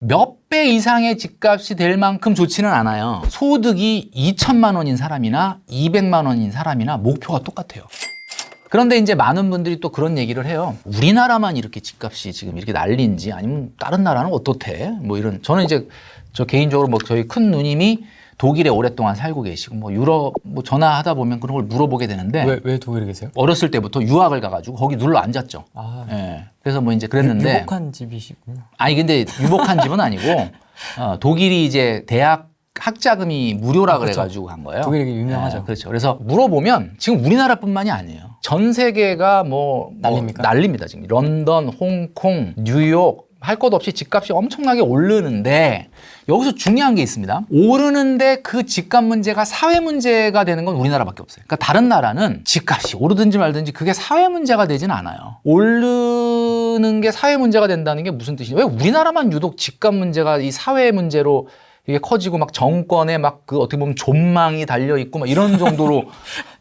몇 배 이상의 집값이 될 만큼 좋지는 않아요. 소득이 2천만 원인 사람이나 200만 원인 사람이나 목표가 똑같아요. 그런데 이제 많은 분들이 또 그런 얘기를 해요. 우리나라만 이렇게 집값이 지금 이렇게 난리인지 아니면 다른 나라는 어떻대? 뭐 이런. 저는 이제 저 개인적으로 뭐 저희 큰 누님이 독일에 오랫동안 살고 계시고 뭐 유럽 뭐 전화하다 보면 그런 걸 물어보게 되는데 왜 독일에 계세요? 어렸을 때부터 유학을 가가지고 거기 눌러 앉았죠. 아, 예. 그래서 뭐 이제 그랬는데 유복한 집이시군요. 아니 근데 유복한 집은 아니고 독일이 이제 대학 학자금이 무료라 그렇죠. 그래가지고 간 거예요. 독일이 유명하죠. 네, 그렇죠. 그래서 물어보면 지금 우리나라뿐만이 아니에요. 전 세계가 난립니까? 난립니다. 지금 런던, 홍콩, 뉴욕 할 것 없이 집값이 엄청나게 오르는데 여기서 중요한 게 있습니다. 오르는데 그 집값 문제가 사회 문제가 되는 건 우리나라밖에 없어요. 그러니까 다른 나라는 집값이 오르든지 말든지 그게 사회 문제가 되진 않아요. 오르는 게 사회 문제가 된다는 게 무슨 뜻이냐? 왜 우리나라만 유독 집값 문제가 이 사회 문제로 이게 커지고 막 정권에 막 그 어떻게 보면 존망이 달려 있고 막 이런 정도로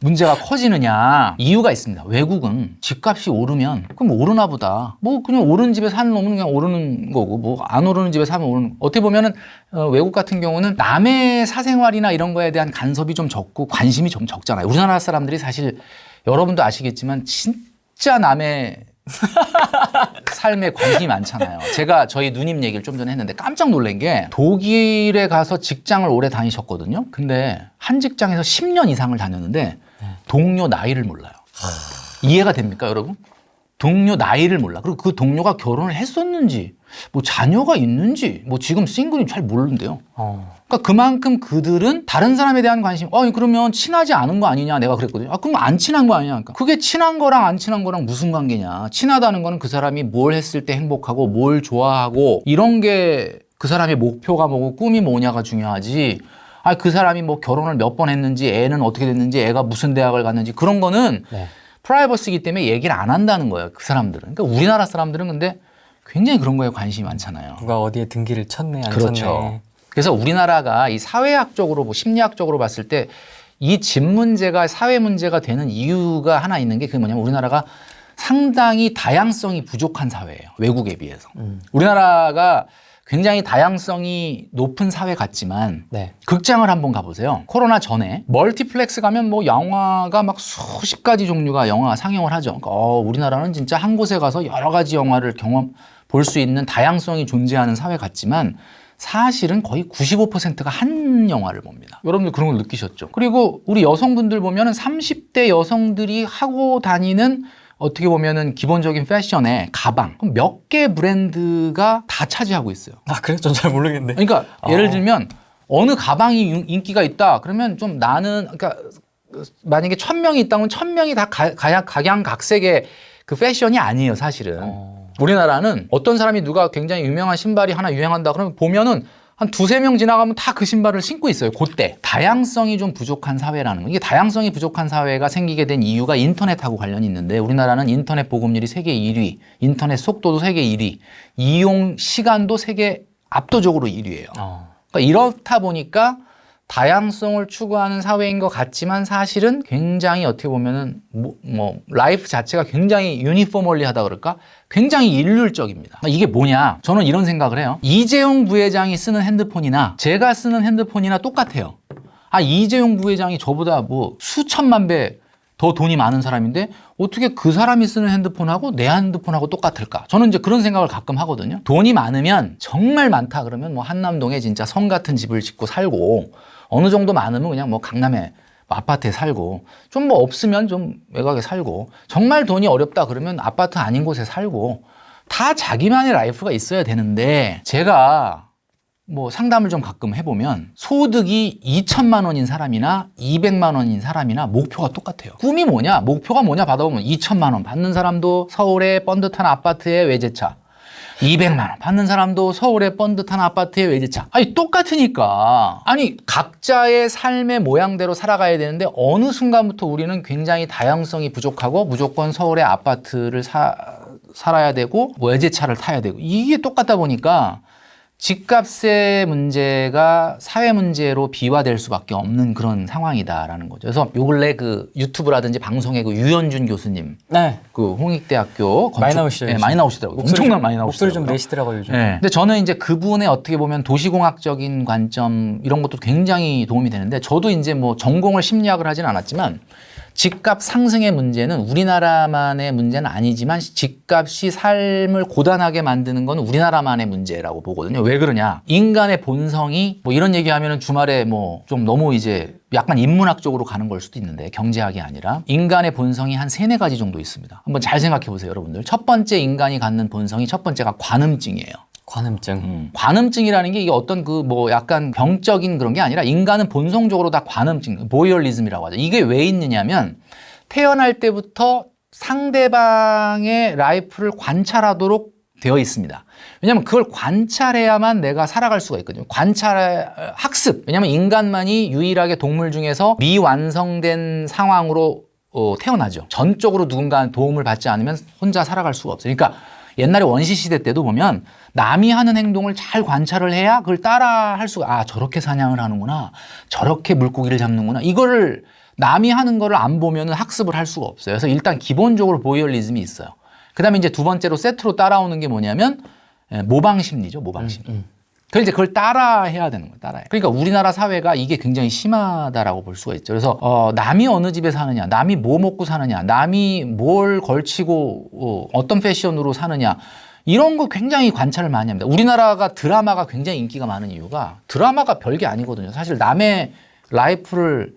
문제가 커지느냐 이유가 있습니다. 외국은 집값이 오르면 그럼 오르나 보다. 뭐 그냥 오른 집에 사는 놈은 그냥 오르는 거고 뭐 안 오르는 집에 사면 오르는. 어떻게 보면은 외국 같은 경우는 남의 사생활이나 이런 거에 대한 간섭이 좀 적고 관심이 좀 적잖아요. 우리나라 사람들이 사실 여러분도 아시겠지만 진짜 남의 삶에 관심이 많잖아요. 제가 저희 누님 얘기를 좀 전에 했는데 깜짝 놀란 게 독일에 가서 직장을 오래 다니셨거든요. 근데 한 직장에서 10년 이상을 다녔는데 동료 나이를 몰라요. 이해가 됩니까, 여러분? 동료 나이를 몰라. 그리고 그 동료가 결혼을 했었는지, 뭐 자녀가 있는지, 뭐 지금 싱글인지 잘 모르는데요. 그러니까 그만큼 그들은 다른 사람에 대한 관심, 그러면 친하지 않은 거 아니냐 내가 그랬거든요. 그럼 안 친한 거 아니냐. 그러니까 그게 친한 거랑 안 친한 거랑 무슨 관계냐. 친하다는 거는 그 사람이 뭘 했을 때 행복하고 뭘 좋아하고 이런 게 그 사람의 목표가 뭐고 꿈이 뭐냐가 중요하지. 그 사람이 뭐 결혼을 몇 번 했는지 애는 어떻게 됐는지 애가 무슨 대학을 갔는지 그런 거는 프라이버시기 때문에 얘기를 안 한다는 거예요. 그 사람들은. 그러니까 우리나라 사람들은 근데 굉장히 그런 거에 관심이 많잖아요. 누가 어디에 등기를 쳤네 안 그렇죠. 쳤네. 그래서 우리나라가 이 사회학적으로 뭐 심리학적으로 봤을 때 이 집 문제가 사회 문제가 되는 이유가 하나 있는 게 그게 뭐냐면 우리나라가 상당히 다양성이 부족한 사회예요. 외국에 비해서. 우리나라가 굉장히 다양성이 높은 사회 같지만 극장을 한번 가보세요. 코로나 전에 멀티플렉스 가면 뭐 영화가 막 수십 가지 종류가 영화 상영을 하죠. 그러니까 우리나라는 진짜 한 곳에 가서 여러 가지 영화를 볼 수 있는 다양성이 존재하는 사회 같지만 사실은 거의 95%가 한 영화를 봅니다. 여러분들 그런 걸 느끼셨죠? 그리고 우리 여성분들 보면은 30대 여성들이 하고 다니는 어떻게 보면은 기본적인 패션에 가방 몇 개 브랜드가 다 차지하고 있어요. 그래서 전 잘 모르겠는데. 그러니까 예를 들면 어느 가방이 인기가 있다 그러면 좀 나는 그러니까 만약에 1000명이 있다면 1000명이 다 각양각색의 그 패션이 아니에요, 사실은. 우리나라는 어떤 사람이 누가 굉장히 유명한 신발이 하나 유행한다 그러면 보면은 한 두세 명 지나가면 다 그 신발을 신고 있어요. 그때 다양성이 좀 부족한 사회라는 거. 이게 다양성이 부족한 사회가 생기게 된 이유가 인터넷하고 관련이 있는데 우리나라는 인터넷 보급률이 세계 1위, 인터넷 속도도 세계 1위, 이용 시간도 세계 압도적으로 1위예요. 그러니까 이렇다 보니까 다양성을 추구하는 사회인 것 같지만 사실은 굉장히 어떻게 보면은 뭐 라이프 자체가 굉장히 유니포멀리하다 그럴까? 굉장히 일률적입니다. 이게 뭐냐? 저는 이런 생각을 해요. 이재용 부회장이 쓰는 핸드폰이나 제가 쓰는 핸드폰이나 똑같아요. 이재용 부회장이 저보다 뭐 수천만 배 더 돈이 많은 사람인데 어떻게 그 사람이 쓰는 핸드폰하고 내 핸드폰하고 똑같을까? 저는 이제 그런 생각을 가끔 하거든요. 돈이 많으면 정말 많다 그러면 뭐 한남동에 진짜 성 같은 집을 짓고 살고 어느 정도 많으면 그냥 뭐 강남에 아파트에 살고 좀 뭐 없으면 좀 외곽에 살고 정말 돈이 어렵다 그러면 아파트 아닌 곳에 살고 다 자기만의 라이프가 있어야 되는데 제가 뭐 상담을 좀 가끔 해보면 소득이 2천만 원인 사람이나 200만 원인 사람이나 목표가 똑같아요. 꿈이 뭐냐? 목표가 뭐냐? 받아보면 2천만 원 받는 사람도 서울의 번듯한 아파트에 외제차 200만 원 받는 사람도 서울의 번듯한 아파트에 외제차. 똑같으니까. 각자의 삶의 모양대로 살아가야 되는데 어느 순간부터 우리는 굉장히 다양성이 부족하고 무조건 서울의 아파트를 살아야 되고 외제차를 타야 되고 이게 똑같다 보니까 집값의 문제가 사회 문제로 비화될 수밖에 없는 그런 상황이다라는 거죠. 그래서 요 근래 그 유튜브라든지 방송에 그 유현준 교수님, 네. 그 홍익대학교 많이 나오시죠, 네, 요즘. 많이 나오시더라고요. 엄청난 많이 나오시더라고요. 목소리 좀 내시더라고요, 요즘. 네. 근데 저는 이제 그분의 어떻게 보면 도시공학적인 관점 이런 것도 굉장히 도움이 되는데 저도 이제 뭐 전공을 심리학을 하진 않았지만 집값 상승의 문제는 우리나라만의 문제는 아니지만 집값이 삶을 고단하게 만드는 건 우리나라만의 문제라고 보거든요. 왜 그러냐? 인간의 본성이 뭐 이런 얘기하면은 주말에 뭐 좀 너무 이제 약간 인문학적으로 가는 걸 수도 있는데 경제학이 아니라 인간의 본성이 한 3-4가지 정도 있습니다. 한번 잘 생각해 보세요, 여러분들. 첫 번째 인간이 갖는 본성이 첫 번째가 관음증이에요. 관음증. 관음증이라는 게 이게 어떤 그 뭐 약간 병적인 그런 게 아니라 인간은 본성적으로 다 관음증, 보이얼리즘이라고 하죠. 이게 왜 있느냐면 태어날 때부터 상대방의 라이프를 관찰하도록 되어 있습니다. 왜냐하면 그걸 관찰해야만 내가 살아갈 수가 있거든요. 학습. 왜냐하면 인간만이 유일하게 동물 중에서 미완성된 상황으로 태어나죠. 전적으로 누군가 도움을 받지 않으면 혼자 살아갈 수가 없어요. 그러니까 옛날에 원시시대 때도 보면 남이 하는 행동을 잘 관찰을 해야 그걸 따라 할 수가, 저렇게 사냥을 하는구나. 저렇게 물고기를 잡는구나. 이거를 남이 하는 거를 안 보면 학습을 할 수가 없어요. 그래서 일단 기본적으로 보이얼리즘이 있어요. 그 다음에 이제 두 번째로 세트로 따라오는 게 뭐냐면 모방 심리죠. 모방 심리. 그래서 이제 그걸 따라 해야 되는 거예요. 따라해. 그러니까 우리나라 사회가 이게 굉장히 심하다라고 볼 수가 있죠. 그래서 남이 어느 집에 사느냐, 남이 뭐 먹고 사느냐, 남이 뭘 걸치고 어떤 패션으로 사느냐, 이런 거 굉장히 관찰을 많이 합니다. 우리나라가 드라마가 굉장히 인기가 많은 이유가 드라마가 별게 아니거든요. 사실 남의 라이프를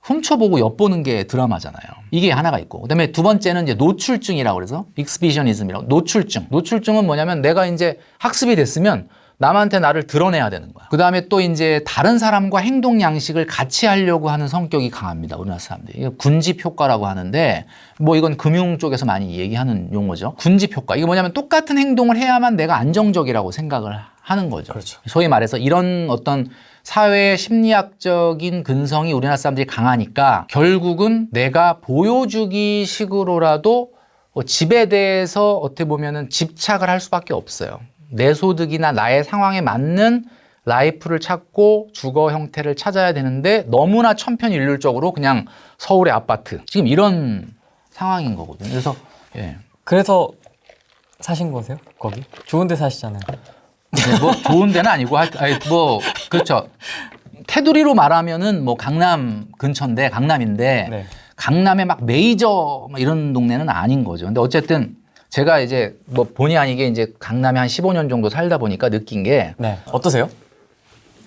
훔쳐보고 엿보는 게 드라마잖아요. 이게 하나가 있고. 그다음에 두 번째는 이제 노출증이라고 그래서 익스비셔니즘이라고. 노출증. 노출증은 뭐냐면 내가 이제 학습이 됐으면 남한테 나를 드러내야 되는 거야. 그다음에 또 이제 다른 사람과 행동 양식을 같이 하려고 하는 성격이 강합니다. 우리나라 사람들이. 이게 군집 효과라고 하는데 뭐 이건 금융 쪽에서 많이 얘기하는 용어죠. 군집 효과. 이게 뭐냐면 똑같은 행동을 해야만 내가 안정적이라고 생각을 하는 거죠. 그렇죠. 소위 말해서 이런 어떤 사회의 심리학적인 근성이 우리나라 사람들이 강하니까 결국은 내가 보여주기 식으로라도 집에 대해서 어떻게 보면은 집착을 할 수밖에 없어요. 내 소득이나 나의 상황에 맞는 라이프를 찾고 주거 형태를 찾아야 되는데 너무나 천편일률적으로 그냥 서울의 아파트. 지금 이런 상황인 거거든요. 그래서 그래서 사신 거세요? 거기? 좋은 데 사시잖아요. 뭐 좋은 데는 아니고 뭐 그렇죠. 테두리로 말하면은 뭐 강남 근처인데 강남인데 네. 강남의 막 메이저 막 이런 동네는 아닌 거죠. 근데 어쨌든 제가 이제 뭐 본의 아니게 이제 강남에 한 15년 정도 살다 보니까 느낀 게 네. 어떠세요?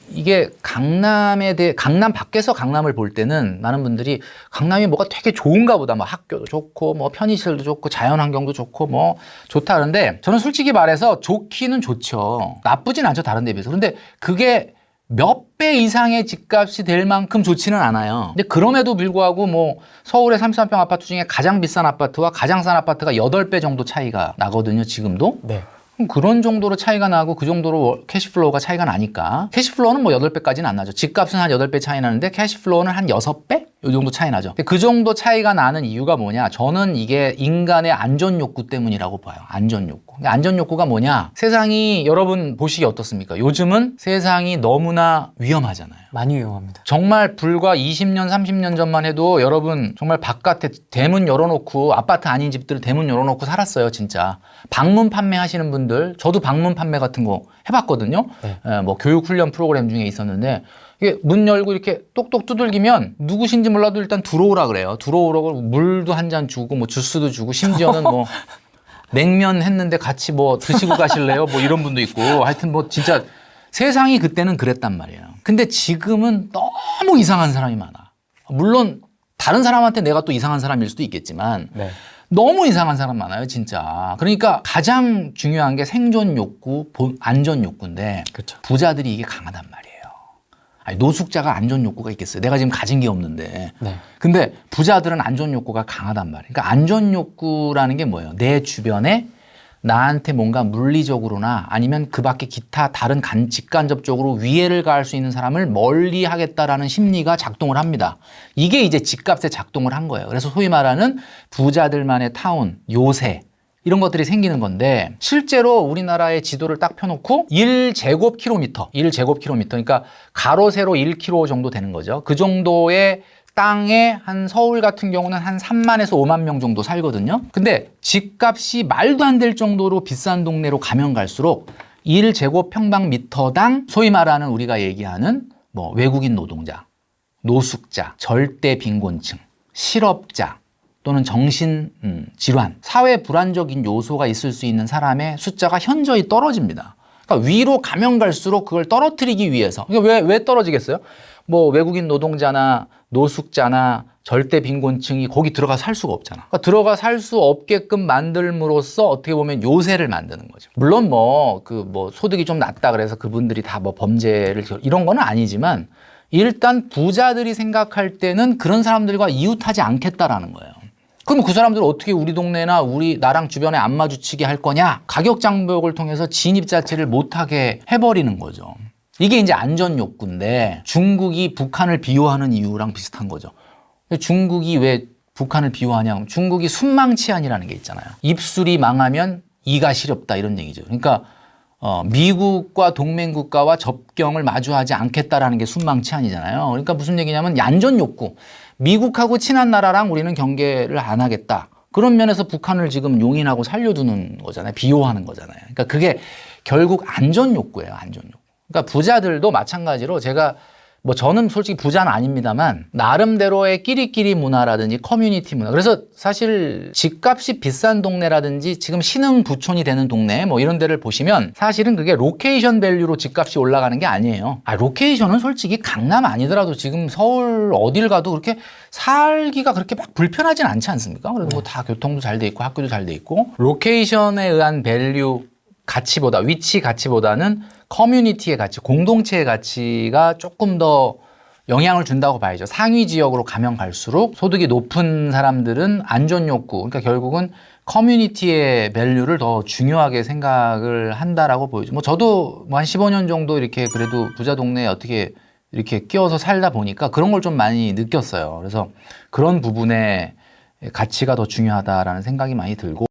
이게 강남에 대해 강남 밖에서 강남을 볼 때는 많은 분들이 강남이 뭐가 되게 좋은가 보다. 뭐 학교도 좋고 뭐 편의시설도 좋고 자연환경도 좋고 뭐 좋다 그러는데 저는 솔직히 말해서 좋기는 좋죠. 나쁘진 않죠. 다른 데 비해서. 그런데 그게 몇 배 이상의 집값이 될 만큼 좋지는 않아요. 근데 그럼에도 불구하고 뭐 서울의 33평 아파트 중에 가장 비싼 아파트와 가장 싼 아파트가 8배 정도 차이가 나거든요. 지금도. 네. 그런 정도로 차이가 나고 그 정도로 캐시플로우가 차이가 나니까 캐시플로우는 뭐 8배까지는 안 나죠. 집값은 한 8배 차이 나는데 캐시플로우는 한 6배? 이 정도 차이 나죠. 그 정도 차이가 나는 이유가 뭐냐? 저는 이게 인간의 안전 욕구 때문이라고 봐요. 안전 욕구. 안전 욕구가 뭐냐? 세상이 여러분 보시기 어떻습니까? 요즘은 세상이 너무나 위험하잖아요. 많이 위험합니다. 정말 불과 20년, 30년 전만 해도 여러분 정말 바깥에 대문 열어놓고 아파트 아닌 집들 대문 열어놓고 살았어요, 진짜. 방문 판매 하시는 분들, 저도 방문 판매 같은 거 해봤거든요. 네. 뭐 교육훈련 프로그램 중에 있었는데 이게 문 열고 이렇게 똑똑 두들기면 누구신지 몰라도 일단 들어오라 그래요. 들어오라고 물도 한 잔 주고 뭐 주스도 주고 심지어는 뭐 냉면 했는데 같이 뭐 드시고 가실래요? 뭐 이런 분도 있고 하여튼 뭐 진짜 세상이 그때는 그랬단 말이에요. 근데 지금은 너무 이상한 사람이 많아. 물론 다른 사람한테 내가 또 이상한 사람일 수도 있겠지만 네. 너무 이상한 사람 많아요, 진짜. 그러니까 가장 중요한 게 생존 욕구, 안전 욕구인데 그렇죠. 부자들이 이게 강하단 말이에요. 아니, 노숙자가 안전 욕구가 있겠어요. 내가 지금 가진 게 없는데. 네. 근데 부자들은 안전 욕구가 강하단 말이에요. 그러니까 안전 욕구라는 게 뭐예요? 내 주변에 나한테 뭔가 물리적으로나 아니면 그 밖에 기타 다른 직간접적으로 위해를 가할 수 있는 사람을 멀리 하겠다라는 심리가 작동을 합니다. 이게 이제 집값에 작동을 한 거예요. 그래서 소위 말하는 부자들만의 타운, 요새, 이런 것들이 생기는 건데 실제로 우리나라의 지도를 딱 펴놓고 1제곱킬로미터 그러니까 가로 세로 1km 정도 되는 거죠. 그 정도의 땅에 한 서울 같은 경우는 한 3만에서 5만 명 정도 살거든요. 근데 집값이 말도 안 될 정도로 비싼 동네로 가면 갈수록 1제곱평방미터당 소위 말하는 우리가 얘기하는 뭐 외국인 노동자, 노숙자, 절대 빈곤층, 실업자 또는 정신 질환, 사회 불안적인 요소가 있을 수 있는 사람의 숫자가 현저히 떨어집니다. 그러니까 위로 가면 갈수록 그걸 떨어뜨리기 위해서. 그러니까 왜 떨어지겠어요? 뭐 외국인 노동자나 노숙자나 절대 빈곤층이 거기 들어가 살 수가 없잖아. 그러니까 들어가 살 수 없게끔 만들므로써 어떻게 보면 요새를 만드는 거죠. 물론 뭐 소득이 좀 낮다 그래서 그분들이 다 뭐 범죄를 이런 거는 아니지만 일단 부자들이 생각할 때는 그런 사람들과 이웃하지 않겠다라는 거예요. 그럼 그 사람들은 어떻게 우리 동네나 나랑 주변에 안 마주치게 할 거냐? 가격 장벽을 통해서 진입 자체를 못하게 해버리는 거죠. 이게 이제 안전 욕구인데 중국이 북한을 비호하는 이유랑 비슷한 거죠. 중국이 왜 북한을 비호하냐? 중국이 순망치안이라는 게 있잖아요. 입술이 망하면 이가 시렵다 이런 얘기죠. 그러니까 미국과 동맹국가와 접경을 마주하지 않겠다라는 게 순망치안이잖아요. 그러니까 무슨 얘기냐면 안전 욕구. 미국하고 친한 나라랑 우리는 경계를 안 하겠다. 그런 면에서 북한을 지금 용인하고 살려두는 거잖아요. 비호하는 거잖아요. 그러니까 그게 결국 안전 욕구예요. 안전 욕구. 그러니까 부자들도 마찬가지로 저는 솔직히 부자는 아닙니다만 나름대로의 끼리끼리 문화라든지 커뮤니티 문화. 그래서 사실 집값이 비싼 동네라든지 지금 신흥 부촌이 되는 동네 뭐 이런 데를 보시면 사실은 그게 로케이션 밸류로 집값이 올라가는 게 아니에요. 로케이션은 솔직히 강남 아니더라도 지금 서울 어딜 가도 그렇게 살기가 그렇게 막 불편하진 않지 않습니까? 그래도 뭐 다 교통도 잘 돼 있고 학교도 잘 돼 있고 로케이션에 의한 밸류 가치보다 위치 가치보다는 커뮤니티의 가치, 공동체의 가치가 조금 더 영향을 준다고 봐야죠. 상위 지역으로 가면 갈수록 소득이 높은 사람들은 안전 욕구, 그러니까 결국은 커뮤니티의 밸류를 더 중요하게 생각을 한다라고 보이죠. 저도 한 15년 정도 이렇게 그래도 부자 동네에 어떻게 이렇게 끼어서 살다 보니까 그런 걸 좀 많이 느꼈어요. 그래서 그런 부분에 가치가 더 중요하다라는 생각이 많이 들고